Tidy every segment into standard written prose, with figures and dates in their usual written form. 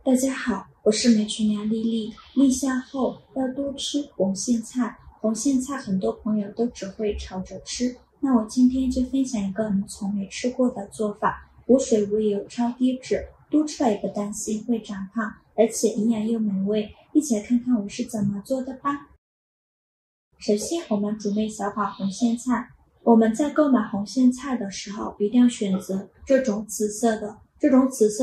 大家好，我是美厨娘丽丽。立夏后要多吃红苋菜，红苋菜很多朋友都只会炒着吃，那我今天就分享一个你从没吃过的做法，无水无油超低脂，多吃了也不担心会长胖，而且营养又美味。一起来看看我是怎么做的吧。首先我们准备小把红苋菜，我们在购买红苋菜的时候一定要选择这种紫色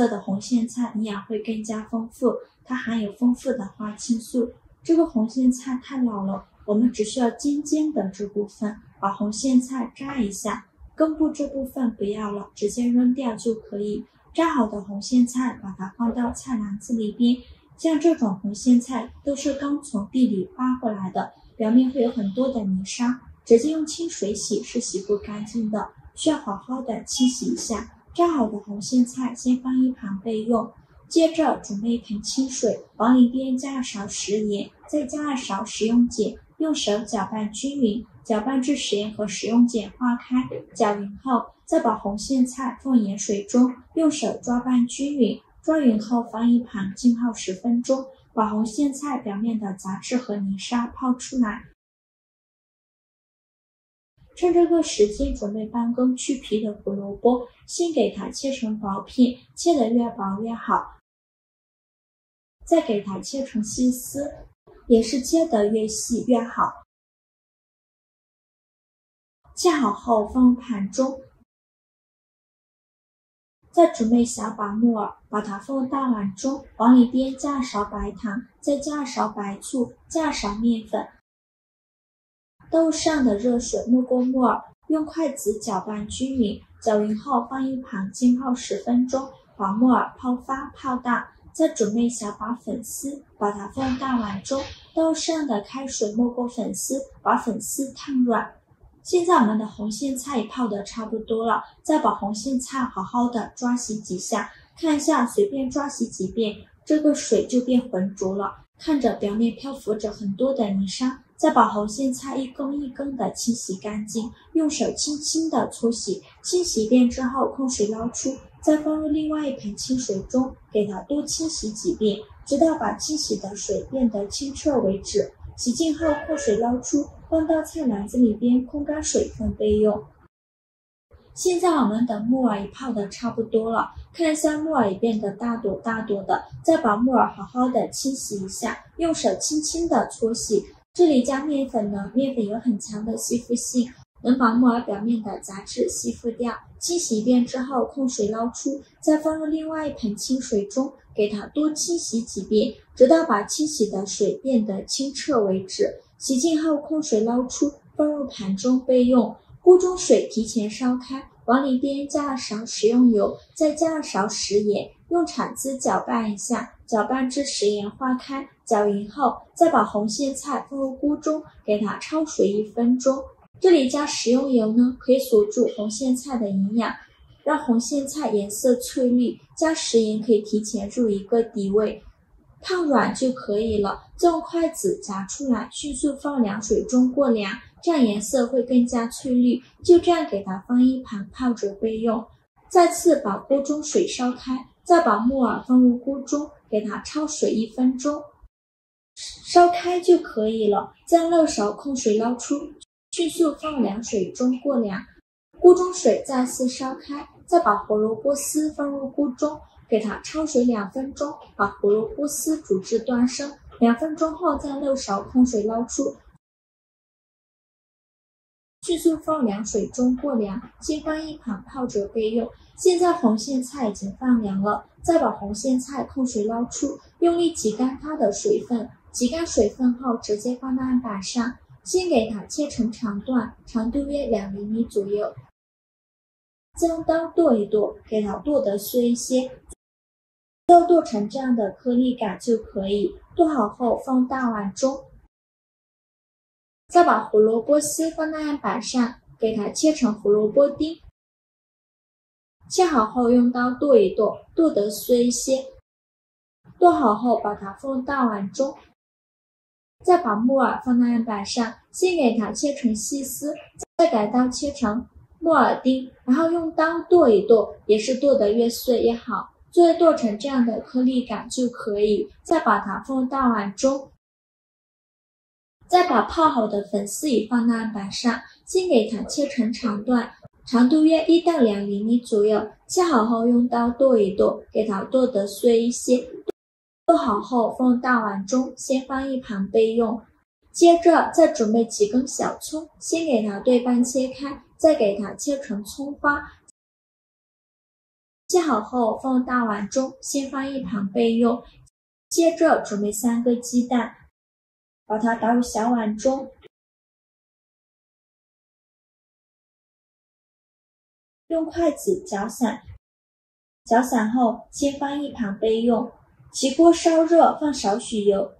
的红苋菜，营养会更加丰富，它含有丰富的花青素。这个红苋菜太老了，我们只需要尖尖的这部分，把红苋菜扎一下，根部这部分不要了，直接扔掉就可以。扎好的红苋菜把它放到菜篮子里边，像这种红苋菜都是刚从地里挖回来的，表面会有很多的泥沙，直接用清水洗是洗不干净的，需要好好的清洗一下。扎好的红苋菜先放一旁备用，接着准备一盆清水，往里边加2勺食盐，再加2勺食用碱，用手搅拌均匀，搅拌至食盐和食用碱化开，搅匀后再把红苋菜放盐水中，用手抓拌均匀，抓匀后放一旁浸泡10分钟，把红苋菜表面的杂质和泥沙泡出来。趁这个时间准备半根去皮的胡萝卜，先给它切成薄片，切得越薄越好，再给它切成细丝，也是切得越细越好。切好后放入盘中，再准备小把木耳，把它放入大碗中，往里边加2勺白糖，再加2勺白醋，加2勺面粉，倒入上的热水没过木耳，用筷子搅拌均匀，搅匀后放一旁浸泡10分钟，把木耳泡发泡大。再准备小把粉丝，把它放入大碗中，倒入上的开水没过粉丝，把粉丝烫软。现在我们的红苋菜也泡得差不多了，再把红苋菜好好的抓洗几下，看一下随便抓洗几遍，这个水就变浑浊了，看着表面漂浮着很多的泥沙。再把红苋菜一根一根的清洗干净，用手轻轻的搓洗，清洗一遍之后控水捞出，再放入另外一盆清水中，给它多清洗几遍，直到把清洗的水变得清澈为止。洗净后控水捞出，放到菜篮子里边控干水分备用。现在我们的木耳也泡得差不多了，看一下木耳也变得大朵大朵的，再把木耳好好的清洗一下，用手轻轻的搓洗。这里加面粉呢，面粉有很强的吸附性，能把木耳表面的杂质吸附掉。清洗一遍之后控水捞出，再放入另外一盆清水中，给它多清洗几遍，直到把清洗的水变得清澈为止。洗净后控水捞出，放入盘中备用。锅中水提前烧开，往里边加2勺食用油，再加2勺食盐，用铲子搅拌一下，搅拌至食盐化开，搅匀后再把红苋菜放入锅中，给它焯水1分钟。这里加食用油呢，可以锁住红苋菜的营养，让红苋菜颜色翠绿，加食盐可以提前入一个底味。烫软就可以了，再用筷子夹出来，迅速放凉水中过凉，这样颜色会更加翠绿。就这样给它放一旁泡着备用。再次把锅中水烧开，再把木耳放入锅中，给它焯水1分钟，烧开就可以了。再热勺控水捞出，迅速放凉水中过凉。锅中水再次烧开，再把胡萝卜丝放入锅中，给它焯水2分钟，把胡萝卜丝煮至端生。2分钟后再热勺控水捞出，迅速放凉水中过凉，先放一旁泡着备用。现在红苋菜已经放凉了，再把红苋菜控水捞出，用力挤干它的水分，挤干水分后直接放到案板上，先给它切成长段，长度约2厘米左右，再用刀剁一剁，给它剁得碎一些，最后剁成这样的颗粒感就可以。剁好后放大碗中，再把胡萝卜丝放在案板上，给它切成胡萝卜丁。切好后用刀剁一剁，剁得碎一些。剁好后把它放大碗中，再把木耳放在案板上，先给它切成细丝，再改刀切成木耳丁，然后用刀剁一剁，也是剁得越碎越好。最后剁成这样的颗粒感就可以，再把它放到碗中，再把泡好的粉丝也放到案板上，先给它切成长段，长度约1到2厘米左右，切好后用刀剁一剁，给它剁得碎一些。剁好后放到碗中，先放一旁备用。接着再准备几根小葱，先给它对半切开，再给它切成葱花。切好后放到碗中，先放一旁备用。接着准备3个鸡蛋，把它倒入小碗中，用筷子搅散。搅散后先放一旁备用。起锅烧热，放少许油，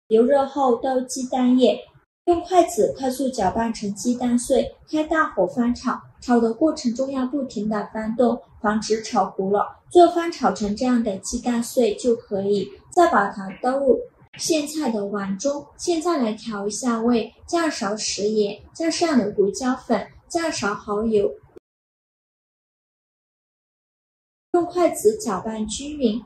油热后倒鸡蛋液，用筷子快速搅拌成鸡蛋碎，开大火翻炒。炒的过程中要不停地翻动，防止炒糊了。最后翻炒成这样的鸡蛋碎就可以，再把它倒入苋菜的碗中。现在来调一下味，加勺食盐，加上了胡椒粉，加勺蚝油，用筷子搅拌均匀。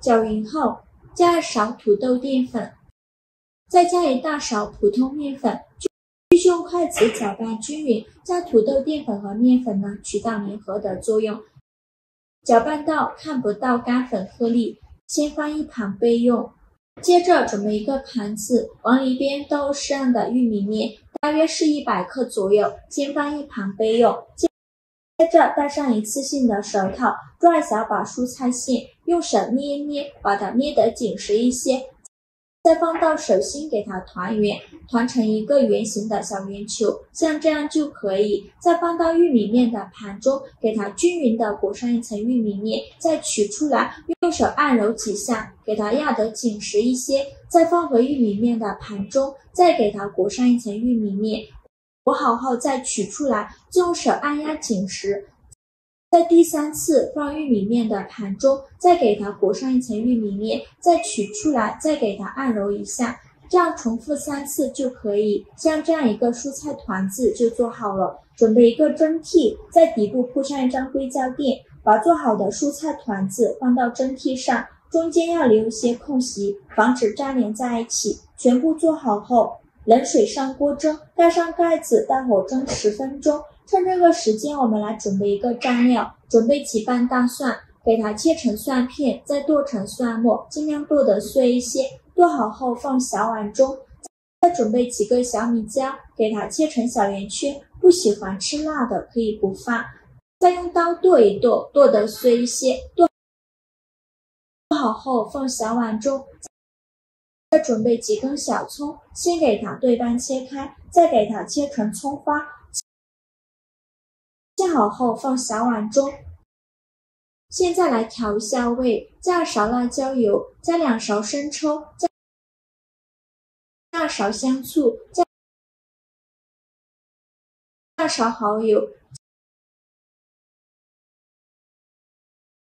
搅匀后，加1勺土豆淀粉，再加1大勺普通面粉，继续用筷子搅拌均匀，将土豆淀粉和面粉呢起到粘合的作用。搅拌到看不到干粉颗粒，先放一旁备用。接着准备一个盘子，往里边倒适量的玉米面，大约是100克左右，先放一旁备用。接着带上一次性的手套，抓一小把蔬菜馅，用手捏一捏，把它捏得紧实一些，再放到手心给它团圆，团成一个圆形的小圆球，像这样就可以。再放到玉米面的盘中，给它均匀的裹上一层玉米面，再取出来，用手按揉几下，给它压得紧实一些，再放回玉米面的盘中，再给它裹上一层玉米面，裹好后再取出来，用手按压紧实。在第3次放玉米面的盘中，再给它裹上一层玉米面，再取出来，再给它按揉一下，这样重复3次就可以。像这样一个蔬菜团子就做好了。准备一个蒸屉，在底部铺上一张硅胶垫，把做好的蔬菜团子放到蒸屉上，中间要留一些空隙，防止粘连在一起。全部做好后，冷水上锅蒸，盖上盖子，大火蒸10分钟。趁这个时间，我们来准备一个蘸料，准备几瓣大蒜，给它切成蒜片，再剁成蒜末，尽量剁得碎一些。剁好后放小碗中，再准备几个小米椒，给它切成小圆圈，不喜欢吃辣的可以不放。再用刀剁一剁，剁得碎一些。剁好后放小碗中，再准备几根小葱，先给它对半切开，再给它切成葱花。切好后放小碗中。现在来调一下味，加1勺辣椒油，加2勺生抽，加2勺香醋，加2勺蚝油，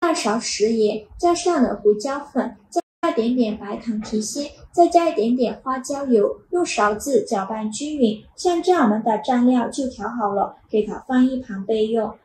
加2勺食盐，加上了胡椒粉，加一点点白糖提鲜，再加一点点花椒油，用勺子搅拌均匀。像这样我们的蘸料就调好了，给它放一旁备用。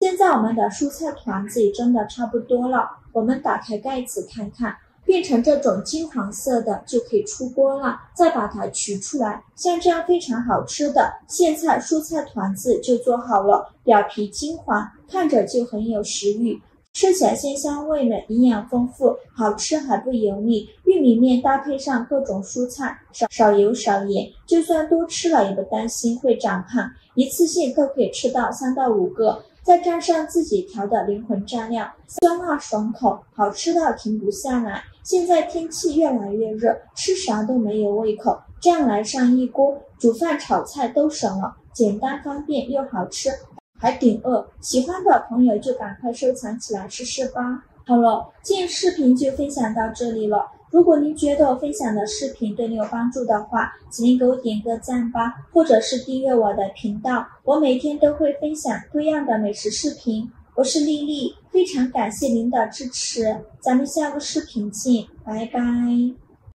现在我们的蔬菜团子也蒸的差不多了，我们打开盖子看看，变成这种金黄色的就可以出锅了，再把它取出来。像这样非常好吃的苋菜蔬菜团子就做好了，表皮金黄，看着就很有食欲。吃起来鲜香味美，营养丰富，好吃还不油腻。玉米面搭配上各种蔬菜，少油少盐，就算多吃了也不担心会长胖，一次性都可以吃到3到5个。再蘸上自己调的灵魂蘸料，酸辣爽口，好吃到停不下来。现在天气越来越热，吃啥都没有胃口，这样来上一锅，煮饭炒菜都省了，简单方便又好吃，还顶饿。喜欢的朋友就赶快收藏起来试试吧。好了，今天视频就分享到这里了。如果您觉得我分享的视频对你有帮助的话，请您给我点个赞吧，或者是订阅我的频道，我每天都会分享多样的美食视频。我是丽丽，非常感谢您的支持，咱们下个视频见，拜拜。